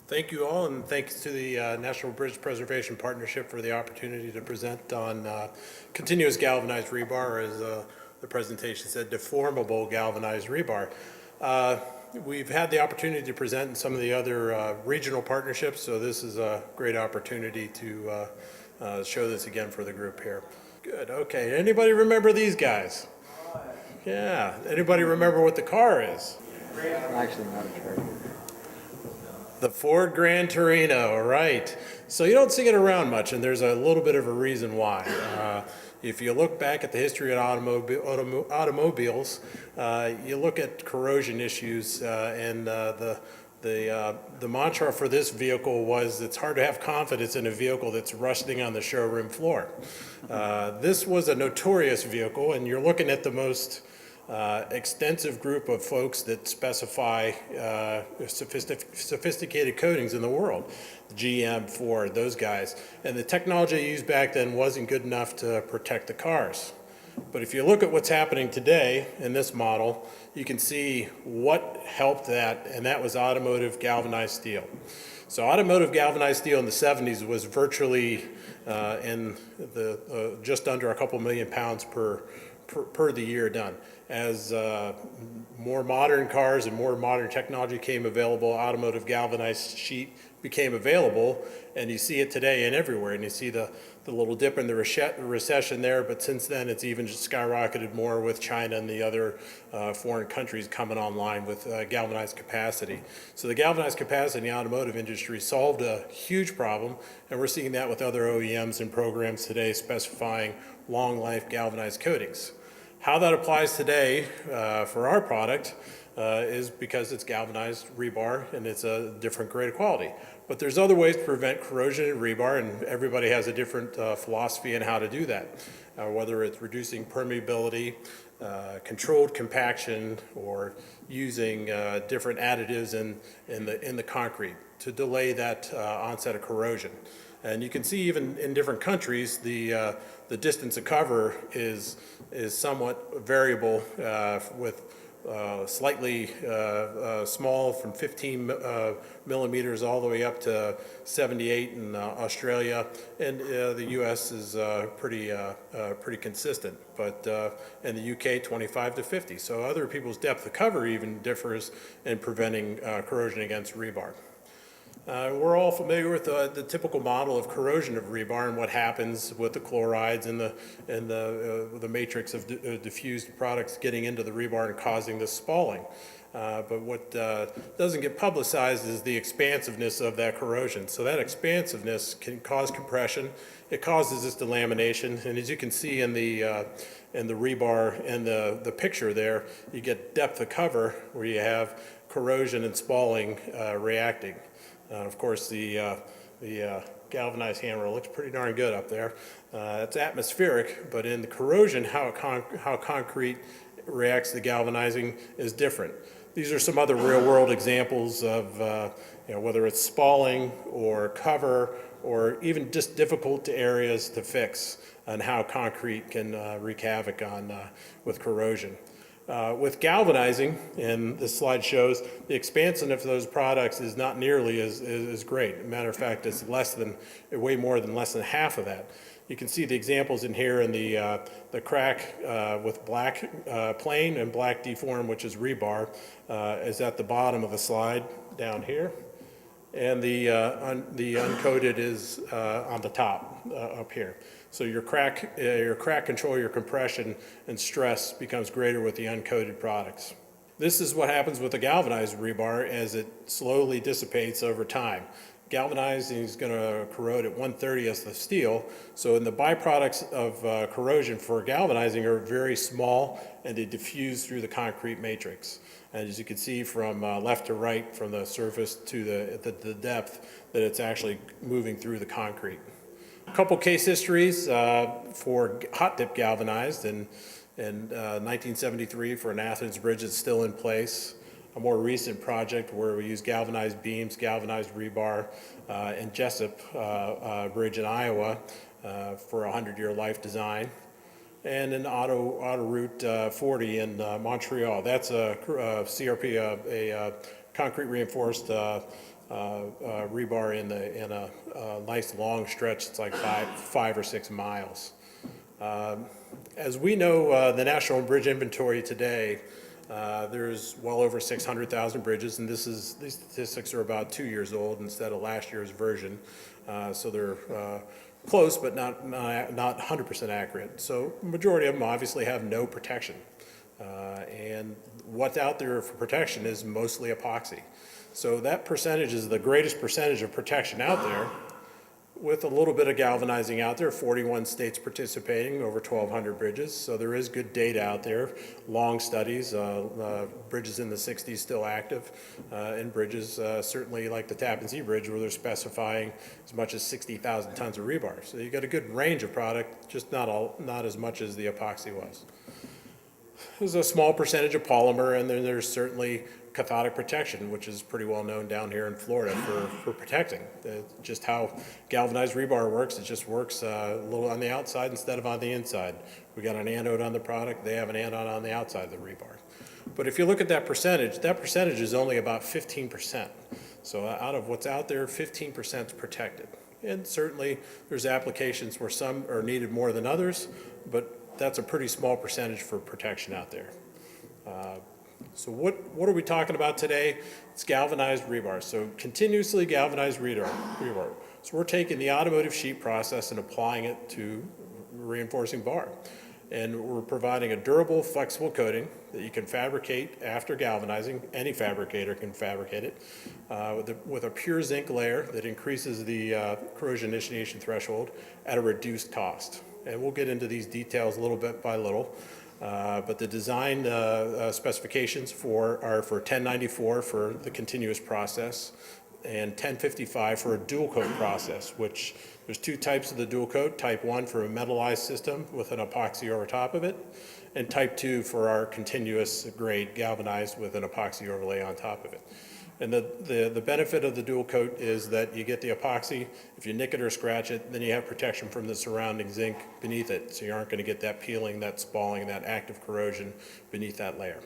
Thank you all, and thanks to the National Bridge Preservation Partnership for the opportunity to present on continuous galvanized rebar, as the presentation said, deformable galvanized rebar. We've had the opportunity to present in some of the other regional partnerships, so this is a great opportunity to show this again for the group here. Good, okay. Anybody remember these guys? Yeah. Anybody remember what the car is? Actually, not a trade. The Ford Grand Torino, right. So you don't see it around much, and there's a little bit of a reason why. If you look back at the history of automobiles, you look at corrosion issues, and the mantra for this vehicle was it's hard to have confidence in a vehicle that's rusting on the showroom floor. This was a notorious vehicle, and you're looking at the most extensive group of folks that specify sophisticated coatings in the world. GM, Ford, those guys. And the technology used back then wasn't good enough to protect the cars. But if you look at what's happening today in this model, you can see what helped that, and that was automotive galvanized steel. So automotive galvanized steel in the 70s was virtually in the just under a couple million pounds per the year done. As more modern cars and more modern technology came available, automotive galvanized sheet became available, and you see it today and everywhere, and you see the little dip in the recession there, but since then it's even just skyrocketed more with China and the other foreign countries coming online with galvanized capacity. So the galvanized capacity in the automotive industry solved a huge problem, and we're seeing that with other OEMs and programs today specifying long life galvanized coatings. How that applies today for our product is because it's galvanized rebar and it's a different grade of quality. But there's other ways to prevent corrosion in rebar, and everybody has a different philosophy in how to do that. Whether it's reducing permeability, controlled compaction, or using different additives in the concrete to delay that onset of corrosion. And you can see even in different countries, the distance of cover is somewhat variable, with slightly small from 15 millimeters all the way up to 78 in Australia, and the U.S. is pretty consistent. But in the U.K., 25 to 50. So other people's depth of cover even differs in preventing corrosion against rebar. We're all familiar with the typical model of corrosion of rebar and what happens with the chlorides and the matrix of diffused products getting into the rebar and causing this spalling. But what doesn't get publicized is the expansiveness of that corrosion. So that expansiveness can cause compression. It causes this delamination, and as you can see in the rebar and the picture there, you get depth of cover where you have corrosion and spalling reacting. Of course, the galvanized hammer looks pretty darn good up there. It's atmospheric, but in the corrosion, how concrete reacts to galvanizing is different. These are some other real-world examples of whether it's spalling or cover or even just difficult areas to fix, and how concrete can wreak havoc with corrosion. With galvanizing, and this slide shows, the expansiveness of those products is not nearly as great. As a matter of fact, it's way more than less than half of that. You can see the examples in here in the crack with black plain and black deform, which is rebar, is at the bottom of the slide down here. And the uncoated is on the top up here. So your crack control, your compression and stress becomes greater with the uncoated products. This is what happens with the galvanized rebar as it slowly dissipates over time. Galvanizing is going to corrode at 1/30th of steel, so in the byproducts of corrosion for galvanizing are very small, and they diffuse through the concrete matrix. And as you can see from left to right, from the surface to the depth, that it's actually moving through the concrete. A couple case histories for hot dip galvanized in 1973 for an Athens bridge that's still in place. A more recent project where we use galvanized beams, galvanized rebar in Jessup Bridge in Iowa for a 100-year life design. And an auto route 40 in Montreal. That's a CRP, a concrete reinforced rebar in a nice long stretch. It's like 5 or 6 miles. As we know, the National Bridge Inventory today, there's well over 600,000 bridges, and these statistics are about 2 years old instead of last year's version. So they're close, but not 100% accurate. So majority of them obviously have no protection. And what's out there for protection is mostly epoxy. So that percentage is the greatest percentage of protection out there, with a little bit of galvanizing out there. 41 states participating, over 1,200 bridges. So there is good data out there, long studies, bridges in the 60s still active, and bridges certainly like the Tappan Zee Bridge, where they're specifying as much as 60,000 tons of rebar. So you got a good range of product, just not as much as the epoxy was. There's a small percentage of polymer, and then there's certainly cathodic protection, which is pretty well known down here in Florida for protecting. Just how galvanized rebar works, it just works a little on the outside instead of on the inside. We got an anode on the product, they have an anode on the outside of the rebar. But if you look at that percentage is only about 15%. So out of what's out there, 15% is protected. And certainly there's applications where some are needed more than others, but that's a pretty small percentage for protection out there. So what are we talking about today? It's galvanized rebar, so continuously galvanized rebar. So we're taking the automotive sheet process and applying it to reinforcing bar. And we're providing a durable, flexible coating that you can fabricate after galvanizing. Any fabricator can fabricate it with a pure zinc layer that increases the corrosion initiation threshold at a reduced cost. And we'll get into these details a little bit by little. But the design specifications are for 1094 for the continuous process and 1055 for a dual coat process, which there's 2 types of the dual coat. Type 1 for a metallized system with an epoxy over top of it, and type 2 for our continuous grade galvanized with an epoxy overlay on top of it. And the benefit of the dual coat is that you get the epoxy. If you nick it or scratch it, then you have protection from the surrounding zinc beneath it. So you aren't going to get that peeling, that spalling, that active corrosion beneath that layer.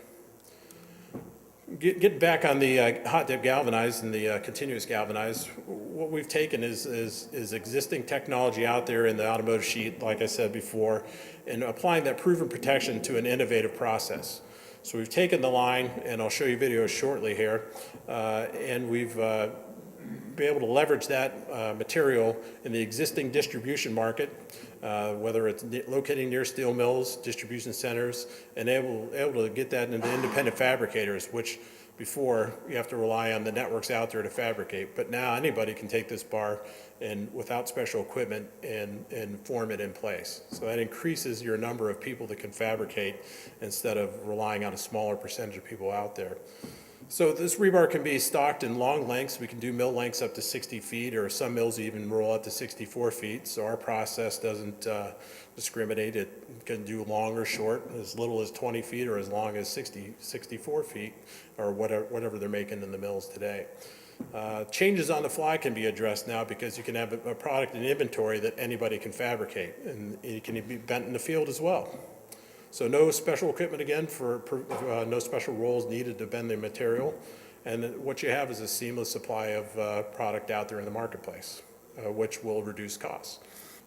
Getting back on the hot dip galvanized and the continuous galvanized, what we've taken is existing technology out there in the automotive sheet, like I said before, and applying that proven protection to an innovative process. So we've taken the line, and I'll show you videos shortly here, and we've been able to leverage that material in the existing distribution market, whether it's locating near steel mills, distribution centers, and able to get that into independent fabricators, which before you have to rely on the networks out there to fabricate. But now anybody can take this bar and without special equipment and form it in place. So that increases your number of people that can fabricate instead of relying on a smaller percentage of people out there. So this rebar can be stocked in long lengths. We can do mill lengths up to 60 feet, or some mills even roll up to 64 feet. So our process doesn't discriminate. It can do long or short, as little as 20 feet or as long as 64 feet, or whatever they're making in the mills today. Changes on the fly can be addressed now because you can have a product in inventory that anybody can fabricate, and it can be bent in the field as well. So no special equipment again no special rolls needed to bend the material, and what you have is a seamless supply of product out there in the marketplace, which will reduce costs.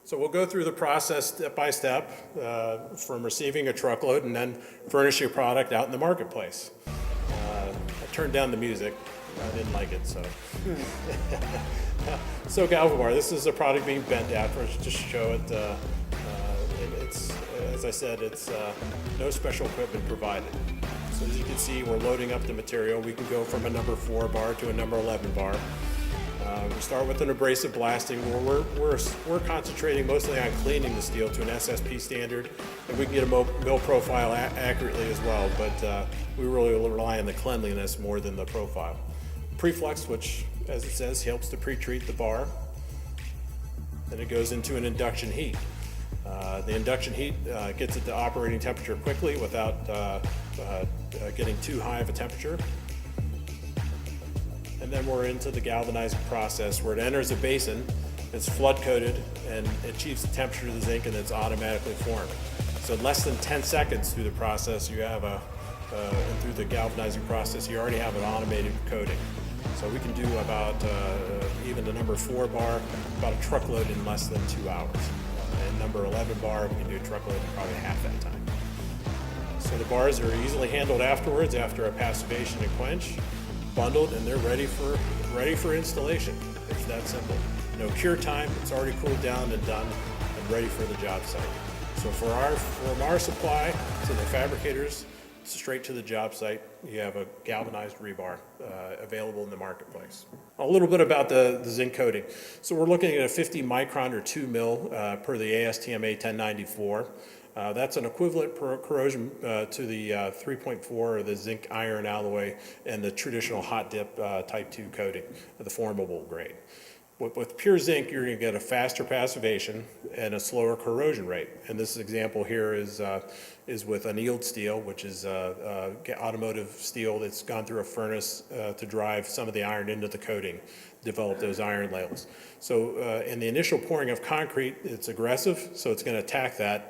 So we'll go through the process step by step from receiving a truckload and then furnish your product out in the marketplace. I turned down the music. I didn't like it, so. So Galvabar, this is a product being bent out for us to show it. It's, as I said, it's no special equipment provided. So as you can see, we're loading up the material. We can go from a number 4 bar to a number 11 bar. We start with an abrasive blasting where we're concentrating mostly on cleaning the steel to an SSP standard, and we can get a mill profile accurately as well, but we really rely on the cleanliness more than the profile. Preflux, which as it says helps to pre-treat the bar. Then it goes into an induction heat. The induction heat gets it to operating temperature quickly without getting too high of a temperature. And then we're into the galvanizing process where it enters a basin, it's flood coated, and it achieves the temperature of the zinc, and it's automatically formed. So in less than 10 seconds through the process, you have and through the galvanizing process, you already have an automated coating. So we can do about, even the number 4 bar, about a truckload in less than 2 hours. And number 11 bar, we can do a truckload in probably half that time. So the bars are easily handled afterwards after a passivation and quench, bundled, and they're ready for installation. It's that simple. No cure time, it's already cooled down and done and ready for the job site. So from our supply to the fabricators, straight to the job site, you have a galvanized rebar available in the marketplace. A little bit about the zinc coating. So we're looking at a 50 micron or 2 mil per the ASTM A1094. That's an equivalent corrosion to the 3.4 or the zinc iron alloy and the traditional hot dip type 2 coating, the formable grade. With pure zinc, you're going to get a faster passivation and a slower corrosion rate. And this example here is with annealed steel, which is automotive steel that's gone through a furnace to drive some of the iron into the coating, develop those iron layers. So in the initial pouring of concrete, it's aggressive, so it's going to attack that.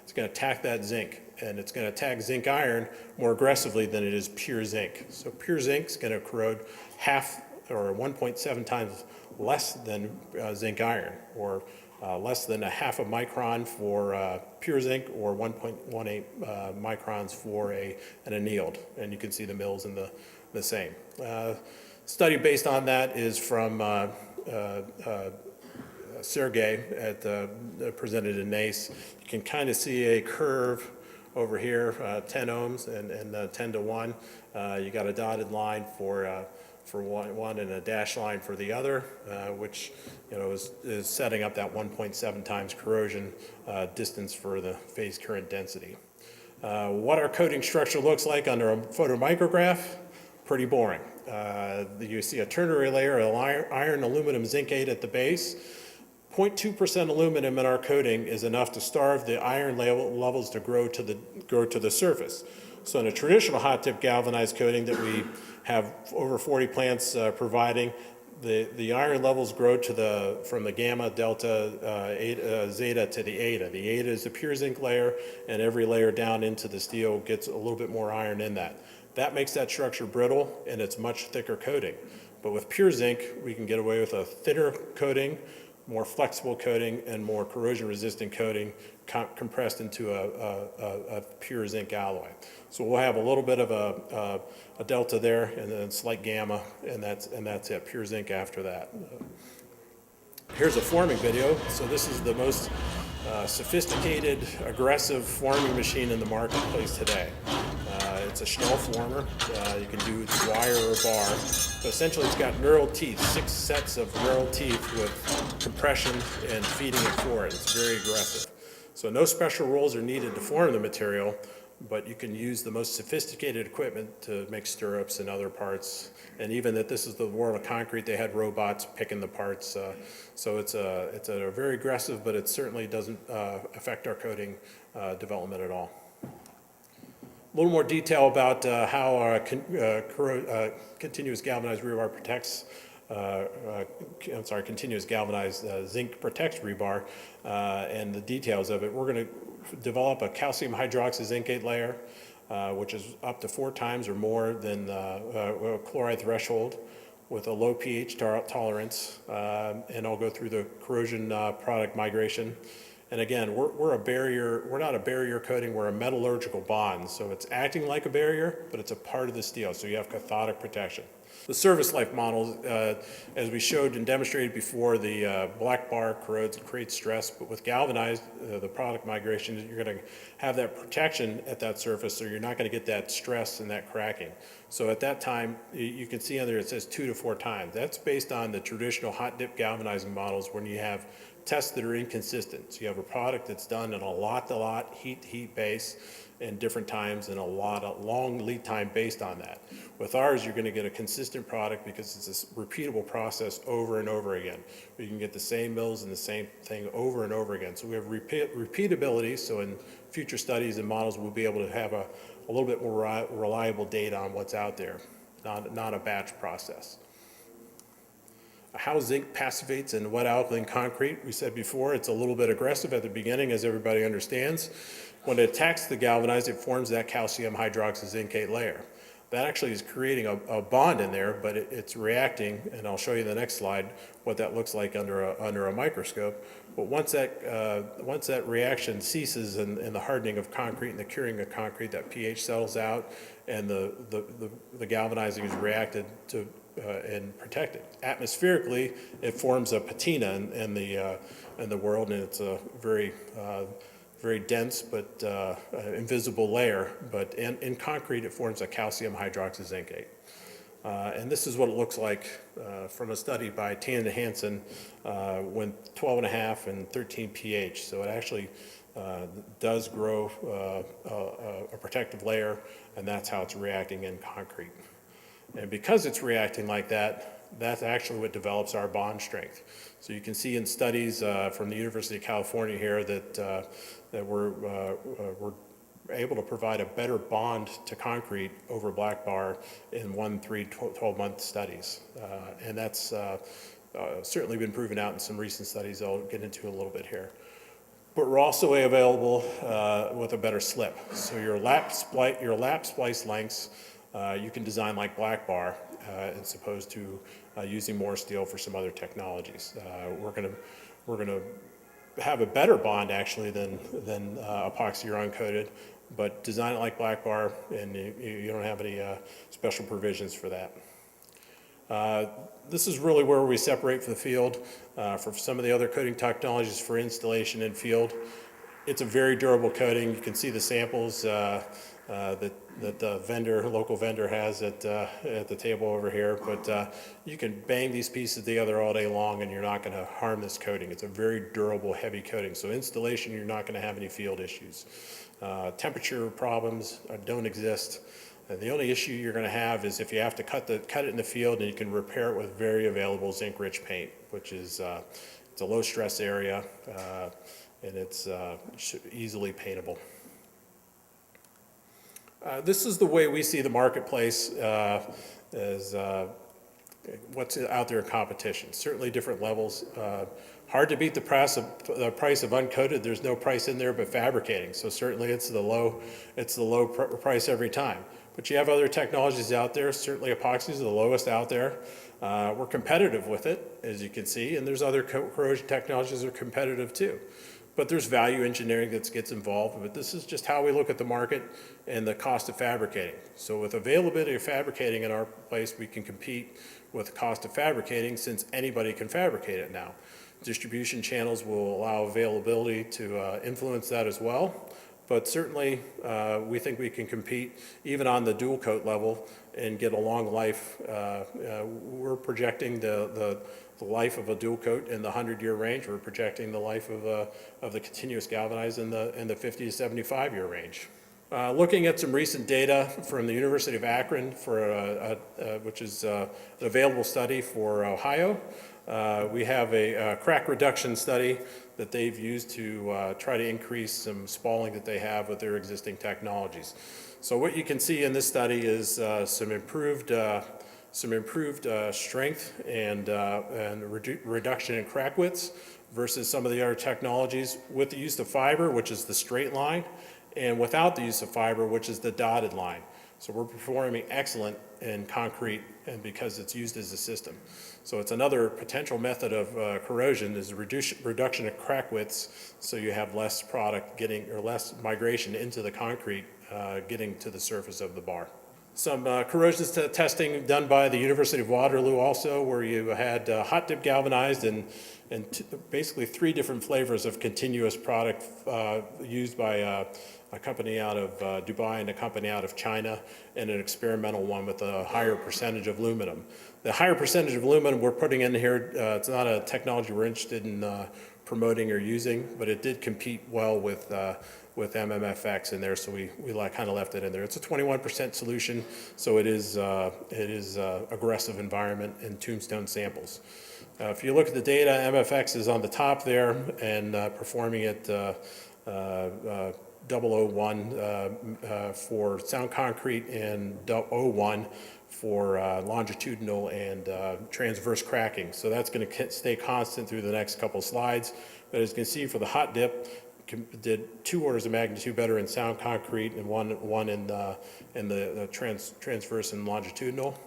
It's going to attack that zinc, and it's going to attack zinc iron more aggressively than it is pure zinc. So pure zinc is going to corrode half or 1.7 times less than zinc iron, or less than a half a micron for pure zinc, or 1.18 microns for an annealed. And you can see the mills in the same. Study based on that is from Sergey presented in NACE. You can kind of see a curve over here, 10 ohms and 10 to 1. You got a dotted line for one and a dashed line for the other, which is setting up that 1.7 times corrosion distance for the phase current density. What our coating structure looks like under a photomicrograph, pretty boring. You see a ternary layer of iron, aluminum, zincate at the base. 0.2% aluminum in our coating is enough to starve the iron levels to grow to the surface. So in a traditional hot dip galvanized coating that we have over 40 plants providing, the iron levels grow from the gamma, delta, zeta to the eta. The eta is the pure zinc layer, and every layer down into the steel gets a little bit more iron in that. That makes that structure brittle, and it's much thicker coating. But with pure zinc, we can get away with a thinner coating, more flexible coating, and more corrosion-resistant coating compressed into a pure zinc alloy. So we'll have a little bit of a delta there, and then slight gamma, and that's it, pure zinc after that. Here's a forming video. So this is the most sophisticated, aggressive forming machine in the marketplace today. It's a Schnell former. You can do wire or bar. But essentially, it's got knurled teeth, 6 sets of knurled teeth with compression and feeding it forward. It's very aggressive. So no special rolls are needed to form the material, but you can use the most sophisticated equipment to make stirrups and other parts. And even that this is the world of concrete, they had robots picking the parts. So it's a very aggressive, but it certainly doesn't affect our coating development at all. A little more detail about how our continuous galvanized rebar protects, continuous galvanized zinc protects rebar and the details of it. We're going to develop a calcium hydroxyzincate layer, which is up to 4 times or more than the chloride threshold, with a low pH tolerance, and I'll go through the corrosion product migration. And again, we're not a barrier coating, we're a metallurgical bond. So it's acting like a barrier, but it's a part of the steel, so you have cathodic protection. The service life model, as we showed and demonstrated before, the black bar corrodes and creates stress, but with galvanized, the product migration, you're going to have that protection at that surface, so you're not going to get that stress and that cracking. So at that time, you can see under it says 2 to 4 times. That's based on the traditional hot dip galvanizing models when you have tests that are inconsistent. So you have a product that's done in a lot, heat base, and different times, and a lot of long lead time based on that. With ours, you're going to get a consistent product because it's a repeatable process over and over again. You can get the same mills and the same thing over and over again. So we have repeatability, so in future studies and models, we'll be able to have a little bit more reliable data on what's out there, not a batch process. How zinc passivates in wet alkaline concrete. We said before, it's a little bit aggressive at the beginning, as everybody understands. When it attacks the galvanized, it forms that calcium hydroxyzincate layer. that actually is creating a bond in there, but it's reacting, and I'll show you in the next slide what that looks like under a microscope. But once that reaction ceases in the hardening of concrete and the curing of concrete, that pH settles out, and the galvanizing is reacted to and protected. Atmospherically, it forms a patina in the world, and it's a very dense but invisible layer. But in concrete, it forms a calcium hydroxyzincate. And this is what it looks like from a study by Tan and Hansen when 12.5 and 13 pH. So it actually does grow a protective layer, and that's how it's reacting in concrete. And because it's reacting like that, that's actually what develops our bond strength. So you can see in studies from the University of California here that we're able to provide a better bond to concrete over black bar in 12-month studies. And that's certainly been proven out in some recent studies I'll get into a little bit here. But we're also available with a better slip. So your lap splice lengths, you can design like black bar as opposed to using more steel for some other technologies. We're gonna have a better bond actually than epoxy or uncoated, but design it like black bar, and you don't have any special provisions for that. This is really where we separate from the field. For some of the other coating technologies for installation in field, it's a very durable coating. You can see the samples that the local vendor has at the table over here, but you can bang these pieces together all day long and you're not going to harm this coating. It's a very durable, heavy coating. So installation, you're not going to have any field issues. Temperature problems don't exist. The only issue you're going to have is if you have to cut it in the field, and you can repair it with very available zinc-rich paint, which is it's a low-stress area, and it's easily paintable. This is the way we see the marketplace as what's out there in competition. Certainly different levels. Hard to beat the price of uncoated. There's no price in there but fabricating. So certainly it's the low price every time. But you have other technologies out there. Certainly epoxy is the lowest out there. We're competitive with it, as you can see, and there's other corrosion technologies that are competitive too. But there's value engineering that gets involved, but this is just how we look at the market and the cost of fabricating. So with availability of fabricating in our place, we can compete with the cost of fabricating since anybody can fabricate it now. Distribution channels will allow availability to influence that as well. But certainly, we think we can compete even on the dual coat level and get a long life. We're projecting the life of a dual coat in the 100-year range. We're projecting the life of the continuous galvanized in the 50 to 75-year range. Looking at some recent data from the University of Akron, which is an available study for Ohio. We have a crack reduction study that they've used to try to increase some spalling that they have with their existing technologies. So what you can see in this study is some improved strength and reduction in crack widths versus some of the other technologies with the use of fiber, which is the straight line, and without the use of fiber, which is the dotted line. So we're performing excellent in concrete, and because it's used as a system. So it's another potential method of corrosion is reduction of crack widths, so you have less product or less migration into the concrete getting to the surface of the bar. Some corrosion testing done by the University of Waterloo also, where you had hot dip galvanized and basically 3 different flavors of continuous product used by a company out of Dubai and a company out of China, and an experimental one with a higher percentage of aluminum. The higher percentage of aluminum we're putting in here, it's not a technology we're interested in promoting or using, but it did compete well with MMFX in there, so we kind of left it in there. It's a 21% solution, so it is aggressive environment in tombstone samples. If you look at the data, MFX is on the top there and performing at 001 for sound concrete and 001 for longitudinal and transverse cracking. So that's going to stay constant through the next couple slides. But as you can see for the hot dip, did 2 orders of magnitude better in sound concrete and one in the transverse and longitudinal.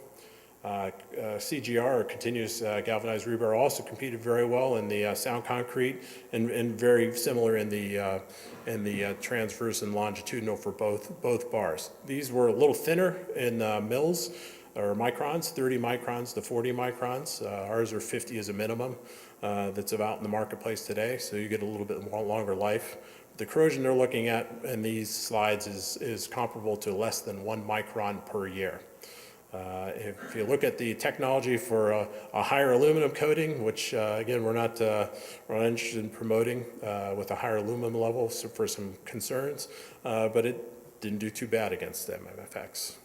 CGR, or continuous galvanized rebar, also competed very well in the sound concrete and very similar in the transverse and longitudinal for both bars. These were a little thinner in mils or microns, 30 microns to 40 microns. Ours are 50 as a minimum. That's about in the marketplace today, so you get a little bit longer life. The corrosion they're looking at in these slides is comparable to less than 1 micron per year. If you look at the technology for a higher aluminum coating, which again we're not interested in promoting with a higher aluminum level for some concerns, but it didn't do too bad against MFX.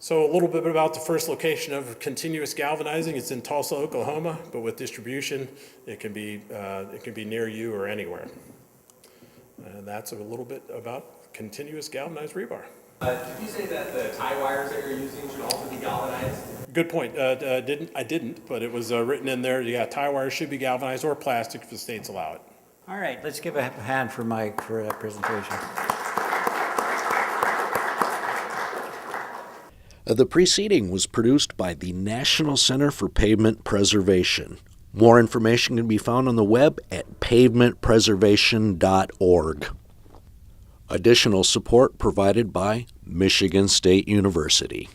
So a little bit about the first location of continuous galvanizing. It's in Tulsa, Oklahoma, but with distribution, it can be near you or anywhere. And that's a little bit about continuous galvanized rebar. Did you say that the tie wires that you're using should also be galvanized? Good point. I didn't, but it was written in there. Yeah, tie wires should be galvanized or plastic if the states allow it. All right, let's give a hand for Mike for that presentation. The preceding was produced by the National Center for Pavement Preservation. More information can be found on the web at pavementpreservation.org. Additional support provided by Michigan State University.